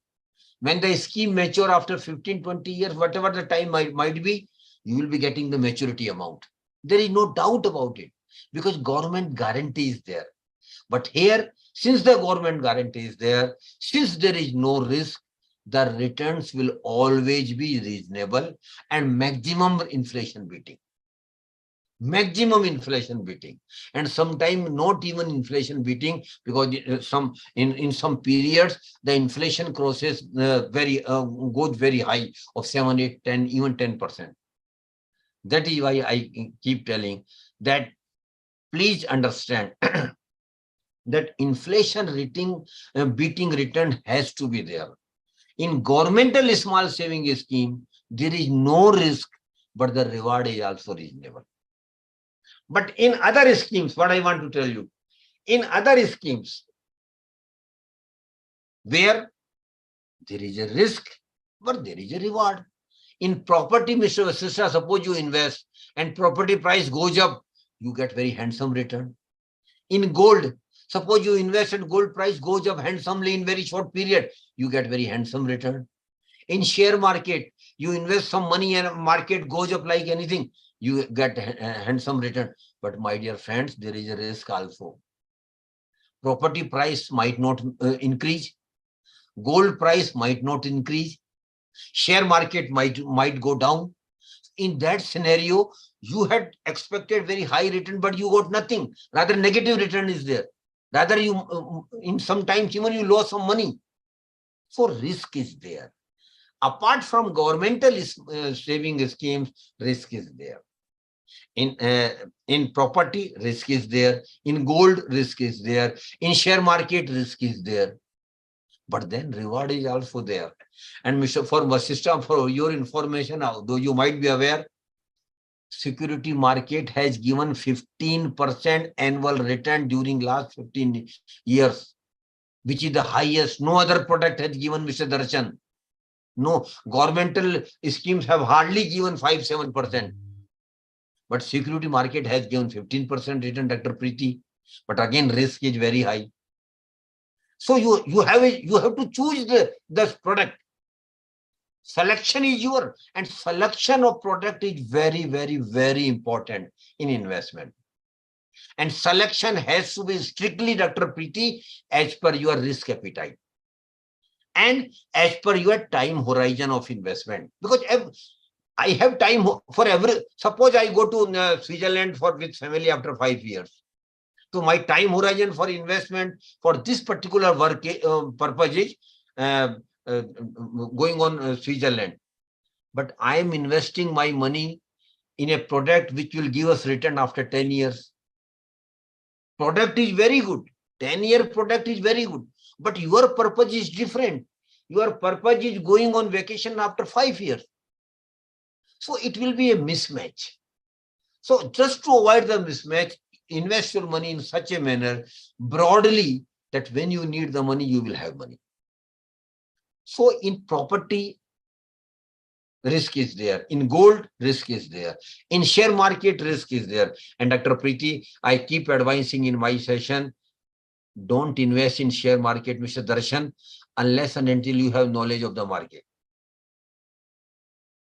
When the scheme mature after 15, 20 years, whatever the time might be, you will be getting the maturity amount. There is no doubt about it because government guarantee is there. But here, since the government guarantee is there, since there is no risk, the returns will always be reasonable and maximum inflation beating. Maximum inflation beating, and sometimes not even inflation beating, because in some periods the inflation crosses goes very high of 7, 8, 10, even 10%. That is why I keep telling that please understand that inflation beating return has to be there. In governmental small saving scheme, there is no risk, but the reward is also reasonable. But in other schemes, what I want to tell you, in other schemes, where there is a risk, but there is a reward. In property, Mr. Vasistha, suppose you invest and property price goes up, you get very handsome return. In gold, suppose you invest and gold price goes up handsomely in very short period, you get very handsome return. In share market, you invest some money and market goes up like anything, you get a handsome return. But my dear friends, there is a risk also. Property price might not increase. Gold price might not increase. Share market might go down. In that scenario, you had expected very high return, but you got nothing. Rather, negative return is there. Rather, you in some times even you lost some money. So risk is there. Apart from governmental saving schemes, risk is there. In property, risk is there. In gold, risk is there. In share market, risk is there. But then reward is also there. And Mr. For Vasistha, for your information, though you might be aware, security market has given 15% annual return during last 15 years, which is the highest. No other product has given, Mr. Darshan. No, governmental schemes have hardly given 5-7%. But security market has given 15% return, Dr. Preeti. But again, risk is very high. So you have to choose the product. Selection is your, and selection of product is very, very, very important in investment. And selection has to be strictly, Dr. Preeti, as per your risk appetite and as per your time horizon of investment. Because I have time for suppose I go to Switzerland with family after 5 years. So my time horizon for investment for this particular work purpose is going on Switzerland. But I am investing my money in a product which will give us return after 10 years. Product is very good. 10-year product is very good. But your purpose is different. Your purpose is going on vacation after 5 years. So it will be a mismatch. So just to avoid the mismatch, invest your money in such a manner broadly that when you need the money, you will have money. So in property, risk is there. In gold, risk is there. In share market, risk is there. And Dr. Preeti, I keep advising in my session, don't invest in share market, Mr. Darshan, unless and until you have knowledge of the market.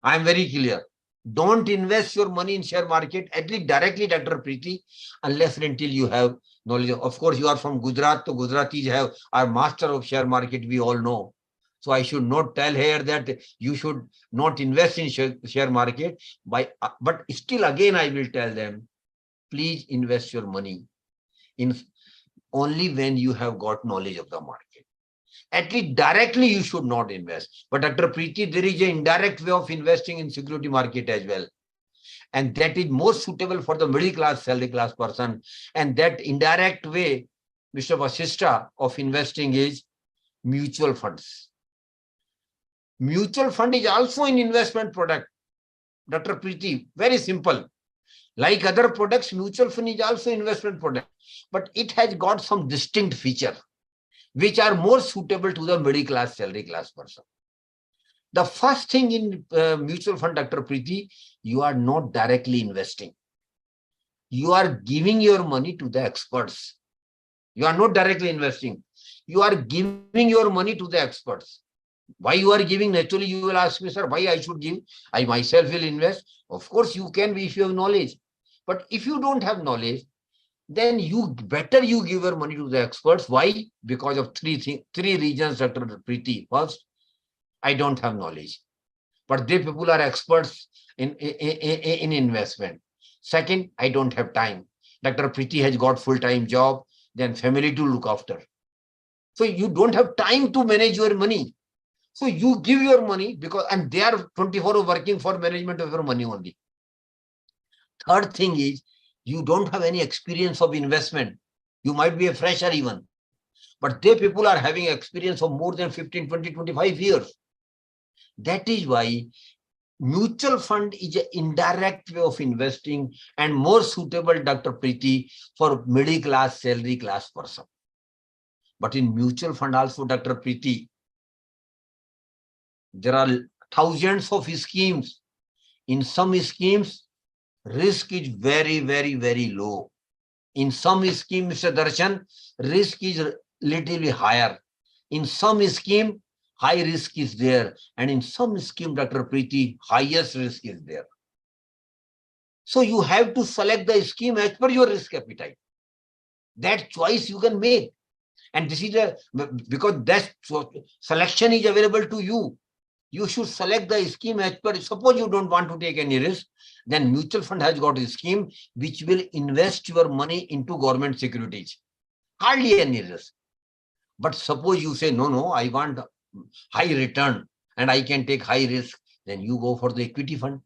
I am very clear. Don't invest your money in share market, at least directly, Dr. Preeti, unless and until you have knowledge. Of course, you are from Gujarat, so Gujaratis are master of share market, we all know. So I should not tell here that you should not invest in share market. But still again, I will tell them, please invest your money in only when you have got knowledge of the market. At least directly you should not invest. But Dr. Preeti, there is an indirect way of investing in security market as well. And that is more suitable for the middle class, salary class person. And that indirect way, Mr. Vasishtha, of investing is mutual funds. Mutual fund is also an investment product. Dr. Preeti, very simple. Like other products, mutual fund is also investment product, but it has got some distinct feature which are more suitable to the middle class, salary class person. The first thing in mutual fund, Dr. Preeti, you are not directly investing. You are giving your money to the experts. You are not directly investing. You are giving your money to the experts. Why you are giving? Naturally, you will ask me, sir, why I should give? I myself will invest. Of course, you can if you have knowledge. But if you don't have knowledge, then you better you give your money to the experts. Why? Because of three reasons, Dr. Preeti. First, I don't have knowledge, but they people are experts in investment. Second, I don't have time. Dr. Preeti has got full-time job, then family to look after. So you don't have time to manage your money. So you give your money because, and they are 24 hours working for management of your money only. Third thing is, you don't have any experience of investment. You might be a fresher even, but they people are having experience of more than 15, 20, 25 years. That is why mutual fund is an indirect way of investing and more suitable, Dr. Preeti, for middle class, salary class person. But in mutual fund also, Dr. Preeti, there are thousands of schemes. In some schemes, risk is very, very, very low. In some scheme, Mr. Darshan, risk is relatively higher. In some scheme, high risk is there. And in some scheme, Dr. Preeti, highest risk is there. So you have to select the scheme as per your risk appetite. That choice you can make. And this is because that selection is available to you. You should select the scheme as per, suppose you don't want to take any risk, then mutual fund has got a scheme which will invest your money into government securities. Hardly any risk. But suppose you say, no, I want high return and I can take high risk, then you go for the equity fund.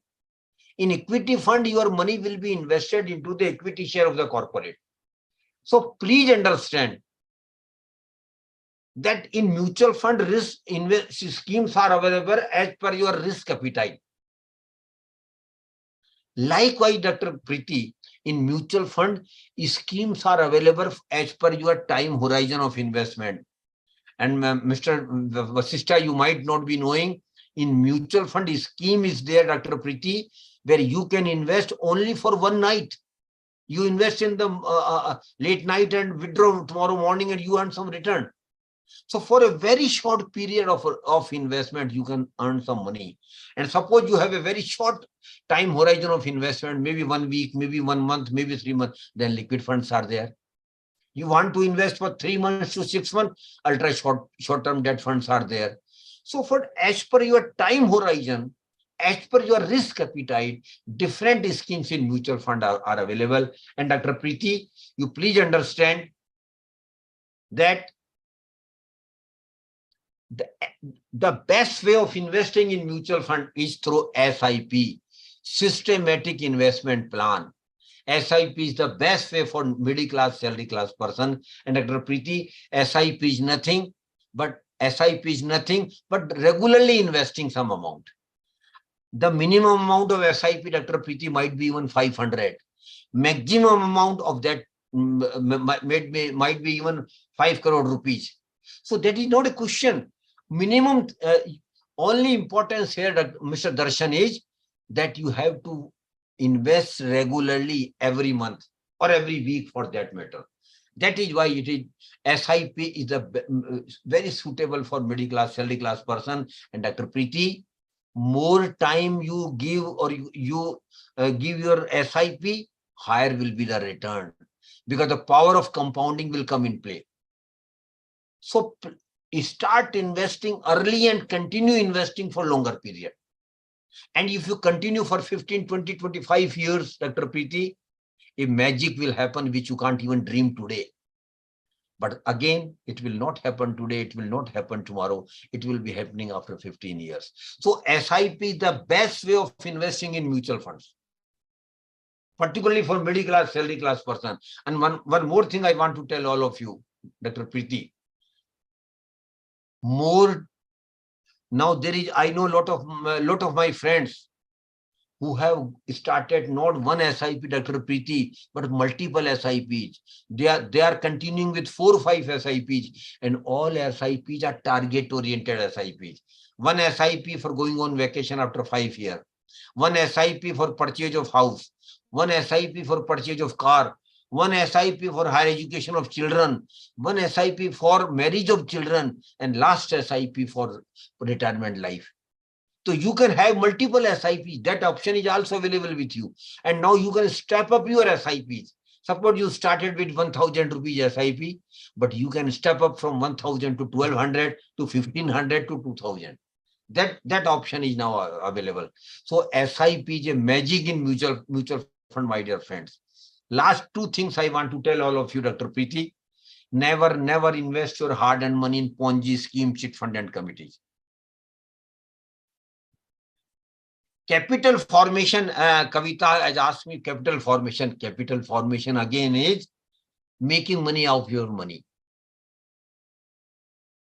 In equity fund, your money will be invested into the equity share of the corporate. So please understand that in mutual fund, risk schemes are available as per your risk appetite. Likewise, Dr. Preeti, in mutual fund, schemes are available as per your time horizon of investment. And Mr. Vasishtha, you might not be knowing, in mutual fund scheme is there, Dr. Preeti, where you can invest only for one night. You invest in the late night and withdraw tomorrow morning and you earn some return. So for a very short period of investment, you can earn some money. And suppose you have a very short time horizon of investment, maybe 1 week, maybe 1 month, maybe 3 months, then liquid funds are there. You want to invest for 3 months to 6 months, ultra short-term debt funds are there. So for as per your time horizon, as per your risk appetite, different schemes in mutual fund are available. And Dr. Preeti, you please understand that the best way of investing in mutual fund is through SIP, systematic investment plan. SIP is the best way for middle class, salary class person. And Dr. Preeti, SIP is nothing but regularly investing some amount. The minimum amount of SIP, Dr. Preeti, might be even 500. Maximum amount of that might be even 5 crore rupees. So that is not a question. Minimum, only importance here, Mr. Darshan, is that you have to invest regularly every month or every week for that matter. That is why it is SIP is very suitable for middle class, salary class person. And Dr. Preeti, more time you give or you give your SIP, higher will be the return, because the power of compounding will come in play. So start investing early and continue investing for longer period. And if you continue for 15, 20, 25 years, Dr. Preeti, a magic will happen which you can't even dream today. But again, it will not happen today. It will not happen tomorrow. It will be happening after 15 years. So SIP is the best way of investing in mutual funds, particularly for middle class, salary class person. And one more thing I want to tell all of you, Dr. Preeti. More now there is, I know lot of my friends who have started not one SIP, Dr. Preeti, but multiple SIPs. They are continuing with 4 or 5 SIPs, and all SIPs are target-oriented SIPs. One SIP for going on vacation after 5 years. One SIP for purchase of house. One SIP for purchase of car. One SIP for higher education of children. One SIP for marriage of children. And last SIP for retirement life. So you can have multiple SIPs. That option is also available with you. And now you can step up your SIPs. Suppose you started with 1,000 rupees SIP, but you can step up from 1,000 to 1,200 to 1,500 to 2,000. That option is now available. So SIP is a magic in mutual fund, my dear friends. Last 2 things I want to tell all of you, Dr. Preeti. Never invest your hard-earned money in Ponzi scheme, chit fund and committees. Capital formation, Kavita has asked me capital formation. Capital formation again is making money out of your money.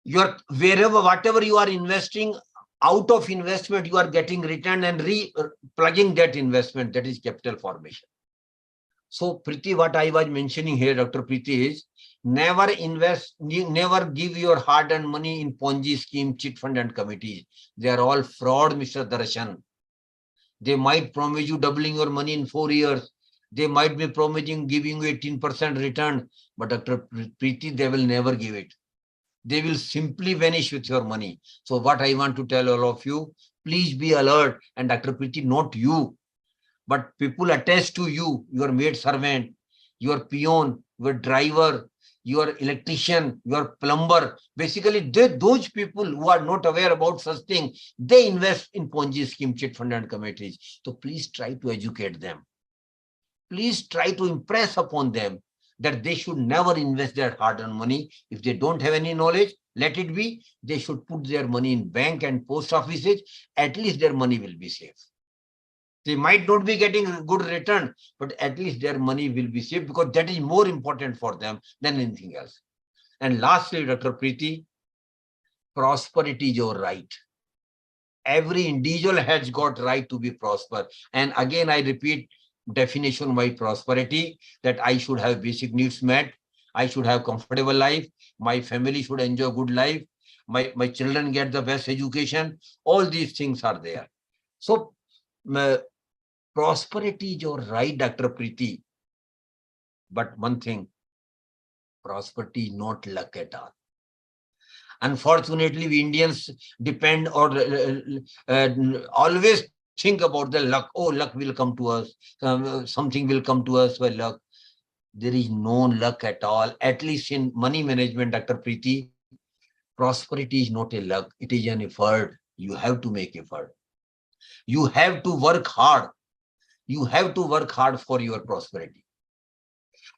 Whatever you are investing, out of investment, you are getting return and plugging that investment. That is capital formation. So Preeti, what I was mentioning here, Dr. Preeti, is never give your hard-earned money in Ponzi scheme, chit fund and committees. They are all fraud, Mr. Darshan. They might promise you doubling your money in 4 years. They might be promising giving you 18% return, but Dr. Preeti, they will never give it. They will simply vanish with your money. So what I want to tell all of you, please be alert. And Dr. Preeti, not you, but people attached to you, your maid servant, your peon, your driver, your electrician, your plumber. Basically, those people who are not aware about such thing, they invest in Ponzi scheme, chit fund and committees. So please try to educate them. Please try to impress upon them that they should never invest their hard-earned money. If they don't have any knowledge, let it be. They should put their money in bank and post offices. At least their money will be safe. They might not be getting a good return, but at least their money will be safe, because that is more important for them than anything else. And lastly, Dr. Preeti, prosperity is your right. Every individual has got right to be prosper. And again, I repeat definition by prosperity, that I should have basic needs met. I should have comfortable life. My family should enjoy good life. My children get the best education. All these things are there. So prosperity is your right, Dr. Preeti. But one thing, prosperity is not luck at all. Unfortunately, we Indians depend or always think about the luck. Oh, luck will come to us. Something will come to us by luck. There is no luck at all. At least in money management, Dr. Preeti, prosperity is not a luck. It is an effort. You have to make effort. You have to work hard. You have to work hard for your prosperity.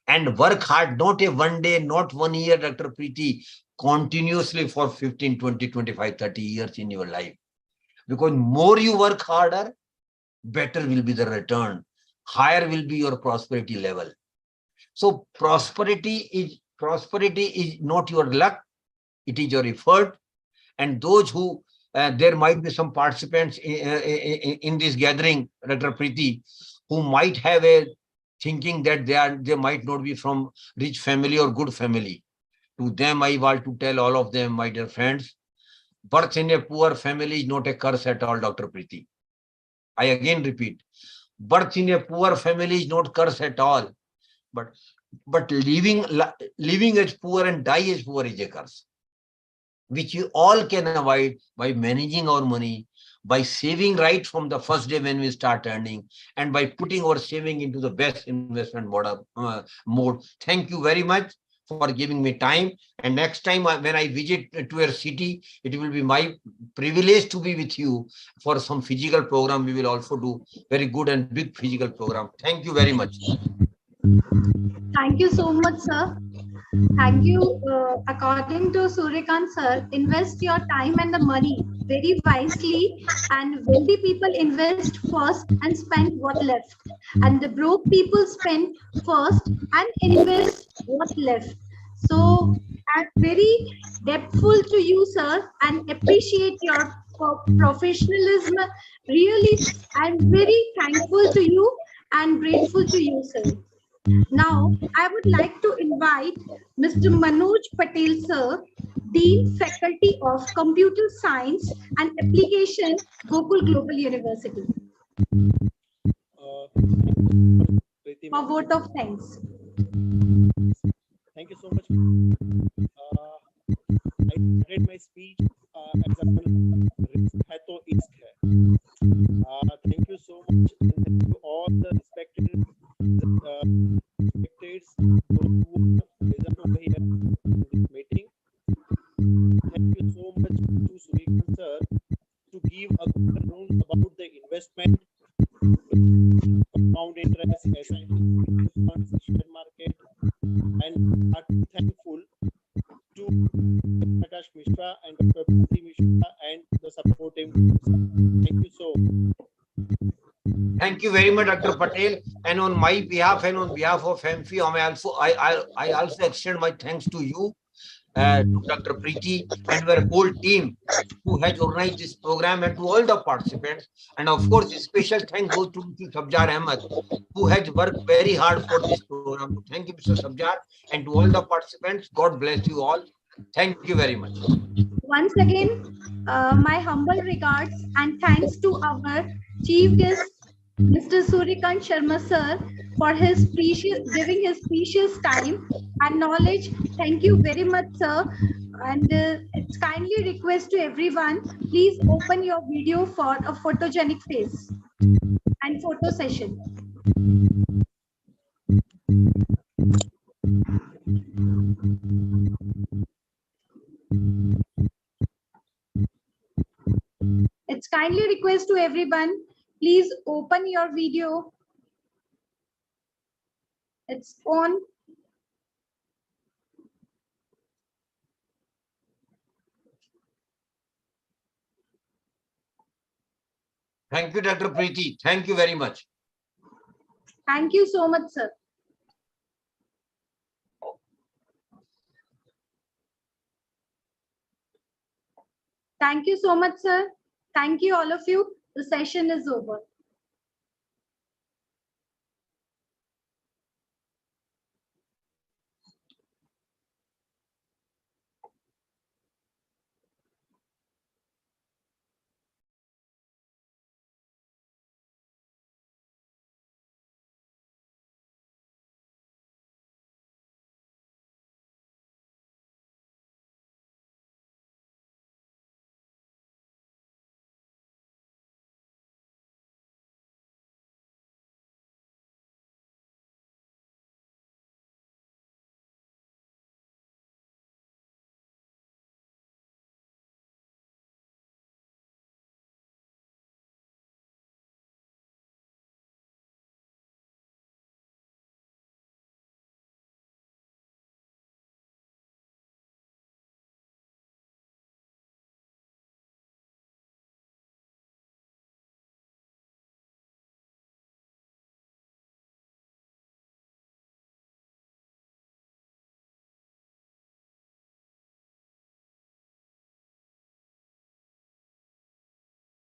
And work hard, not a one day, not 1 year, Dr. Preeti, continuously for 15, 20, 25, 30 years in your life. Because more you work harder, better will be the return. Higher will be your prosperity level. So prosperity is not your luck. It is your effort. And those who, there might be some participants in this gathering, Dr. Preeti, who might have a thinking that they might not be from rich family or good family. To them, I want to tell all of them, my dear friends, birth in a poor family is not a curse at all, Dr. Preeti. I again repeat, birth in a poor family is not curse at all. But living as poor and die as poor is a curse, which you all can avoid by managing our money, by saving right from the first day when we start earning, and by putting our saving into the best investment mode. Thank you very much for giving me time. And next time when I visit to your city, it will be my privilege to be with you for some physical program. We will also do very good and big physical program. Thank you very much. Thank you so much, sir. Thank you. According to Suryakant sir, invest your time and the money very wisely, and wealthy people invest first and spend what left, and the broke people spend first and invest what left. So I'm very depthful to you, sir, and appreciate your professionalism. Really, I'm very thankful to you and grateful to you, sir. Now, I would like to invite Mr. Manoj Patel, sir, Dean Faculty of Computer Science and Application, Gokul Global University, for vote of thanks. Thank you so much. I started my speech as a risk hai to isk hai. Thank you so much, and thank you all the respected spectators who present over here in this meeting. Thank you so much to Suryakant sir to give a background about the investment, compound interest, SIP, funds, share market, and are thankful to Prakash Mishra and Dr. Priti Mishra and the support team. Thank you so much. Thank you very much, Dr. Patel. And on my behalf and on behalf of Amfi, I also extend my thanks to you, to Dr. Preeti, and our whole team who has organized this program, and to all the participants. And of course, a special thank goes to Mr. Sabjar Ahmed, who has worked very hard for this program. Thank you, Mr. Sabjar, and to all the participants. God bless you all. Thank you very much. Once again, my humble regards and thanks to our chief guest, Mr. Suryakant Sharma sir, for his giving his precious time and knowledge. Thank you very much, sir. And it's kindly request to everyone, please open your video for a photogenic face and photo session. It's kindly request to everyone, please open your video. It's on. Thank you, Dr. Preeti. Thank you very much. Thank you so much, sir. Thank you so much, sir. Thank you, all of you. The session is over.